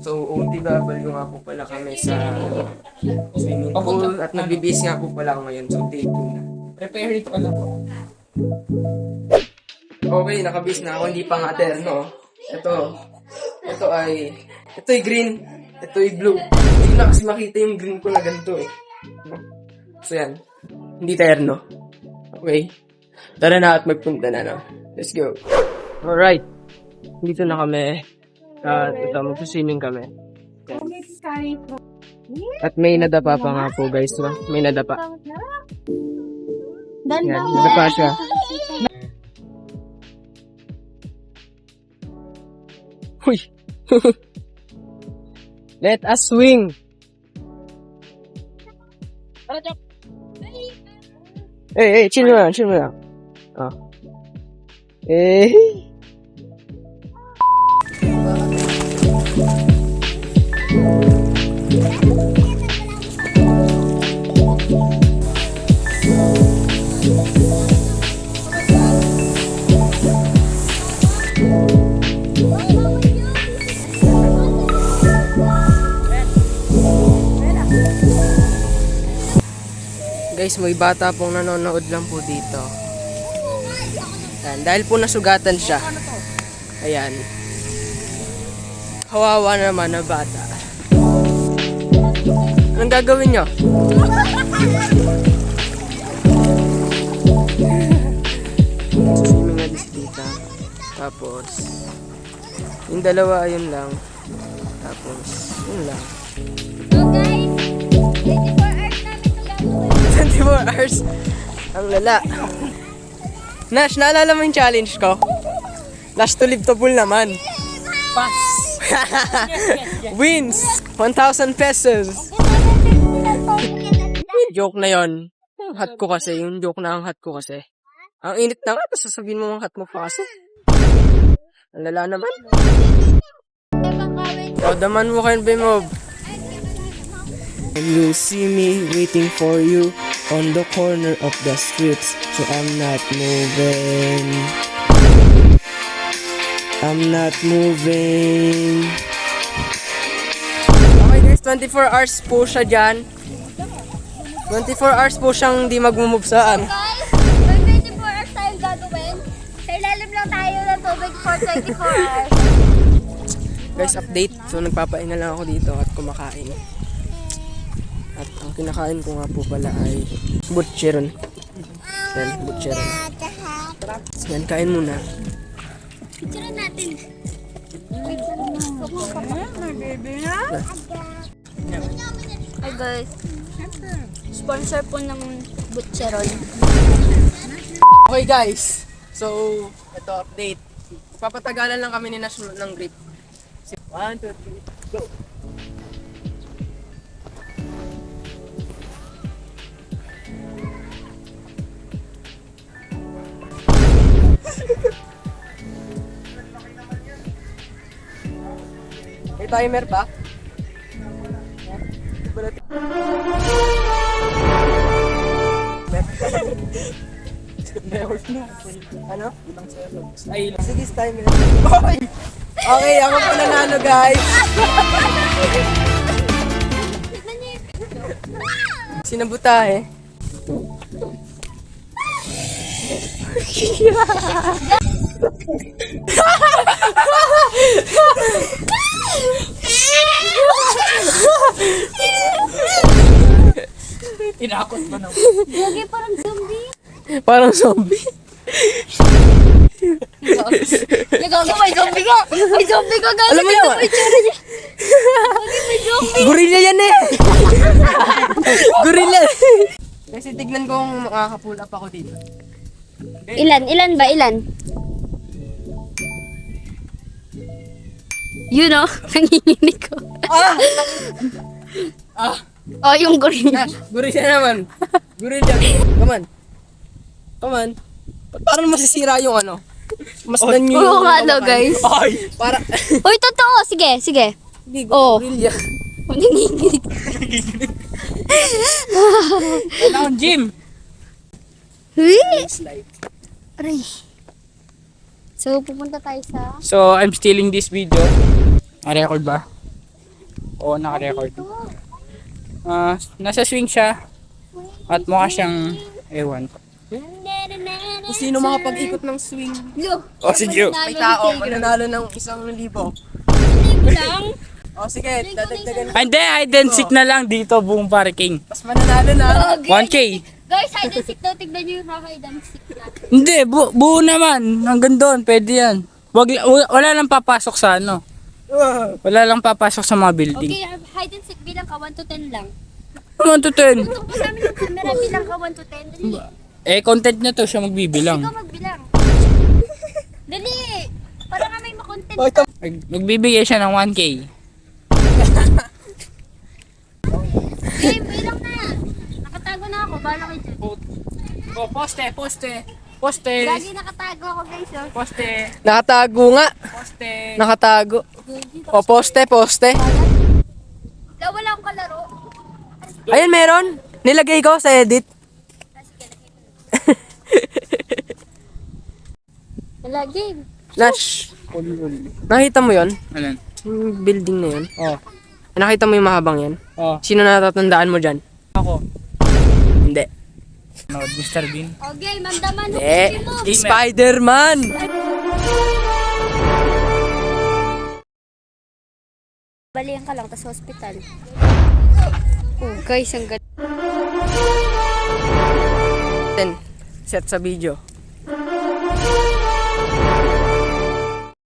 So, OTW nga po pala kami sa swimming pool at nagbibis nga po pala ako ngayon. So, day 2 na. Prepare it ko lang po. Okay, nakabis na ako. Hindi pa nga terno. Ito ay green. Ito ay blue. Hindi ko na kasi makita yung green ko na ganito eh. So, yan. Hindi terno. Okay. Tara na at magpunta na, no? Let's go. Alright. Dito na kami. At ito, mag-swimming kami. Yan. At may nadapa pa nga po, guys. No? May nadapa. Yan, nadapa siya. Uy! Let us swing! Chill mo lang. Oh. Guys, may bata pong nanonood lang po dito. Ayan, dahil po nasugatan siya. Ayan. Kawawa naman na bata. Anong gagawin nyo? Swimming na si tita. Tapos, yung dalawa, ayun lang. Tapos, yun lang. So guys, 24 hours namin ito gagawin. 24 hours. Ang lala. Nash, naalala mo yung challenge ko? Last to live to full naman. Pass! Wins! 1,000 pesos. Joke na yon. Yung hat ko kasi. Yung joke na ang hat ko kasi. Ang init na nga. Tapos sasabihin mo ang hat mo pa kasi. Ang lala naman. O, daman mo kayo, Bimob. And you see me waiting for you on the corner of the streets. So I'm not moving. Okay guys, 24 hours po siya dyan. 24 hours po siyang di mag-move saan. Guys, may 24 hours tayong gagawin. Sa ilalim lang tayo ng tubig for 24 hours. Guys, update. So nagpapahinga lang ako dito at kumakain. At ang kinakain ko nga po pala ay butcheron. Yan, butcheron. So yan, kain muna. Picture natin. Hi guys. Sponsor po ng Butcheron. Okay guys, so ito update. Papatagalan lang kami ni Nash ng grip. 1, 2, 3, go! May timer pa? Ano? Ay, Sige, timer. Okay, ako po nanalo guys. Sinabutahe. tinakot ba naman? Lagi parang zombie. Parang zombie. Nagago, may zombie ka! May zombie ka, gago! Alam mo yun? May zombie! Gorilla yan eh. Gorilla. Kasi tignan ko kung makaka-pull up ako dito. Ilan ba? Ilan? Yun o, nanginginig ko. Oh, yung gorilla. Nash, gorilla naman. Gorilla. Come on. Parang masisira yung ano. Masdan nyo Oo nga daw, guys. Ay! Para... Uy, totoo. Sige. Hindi, Oh. gorilla. Nanginginig. Down, Jim! Uy! Slide. Aray. So, pupunta tayo sa... So, I'm stealing this video. Record ba? Oo, naka-record. Nasa swing siya. At mukha siyang, ewan. Kung sino makapag-ikot ng swing. O, sige. May tao, mananalo ng 1,000. Libo lang. O sige, dadagdagan. Hindi, hide and seek na lang dito, buong parking. Mas mananalo na. 1K. Guys, hide and seek daw. Tignan nyo yung hide and seek natin. Hindi, buo naman. Hanggang doon, pwede yan. Wala lang papasok sa ano. Wala lang papasok sa mga building. Okay, hide and seek bilang ka 1 to 10 lang. 1 to 10. Tutok pa sa amin ng camera bilang ka 1 to 10. Dali. Content na to, siya magbibilang. Ikaw magbilang. Dali. Para nga may makontent. Magbibigay siya ng 1K. Game, bilang na. Nakatago na ako. Bala kayo dyan. Oh, poste. Lagi nakatago ako guys. Oh. Poste. Nakatago nga. Nakatago. O, poste. Wala akong kalaro. Ayun, meron. Nilagay ko sa edit. Wala game. Nash, nakita mo yon? Alan? Yung building na yun. Oh. Nakita mo yung mahabang yan? Oh. Sino natatandaan mo dyan? Ako. Hindi. No, Mr. Bean. Okay, mamdaman mo. Hindi. Spider-Man! Balihan ka lang, tas hospital. Oh, guys, ang ganda. Set sa video.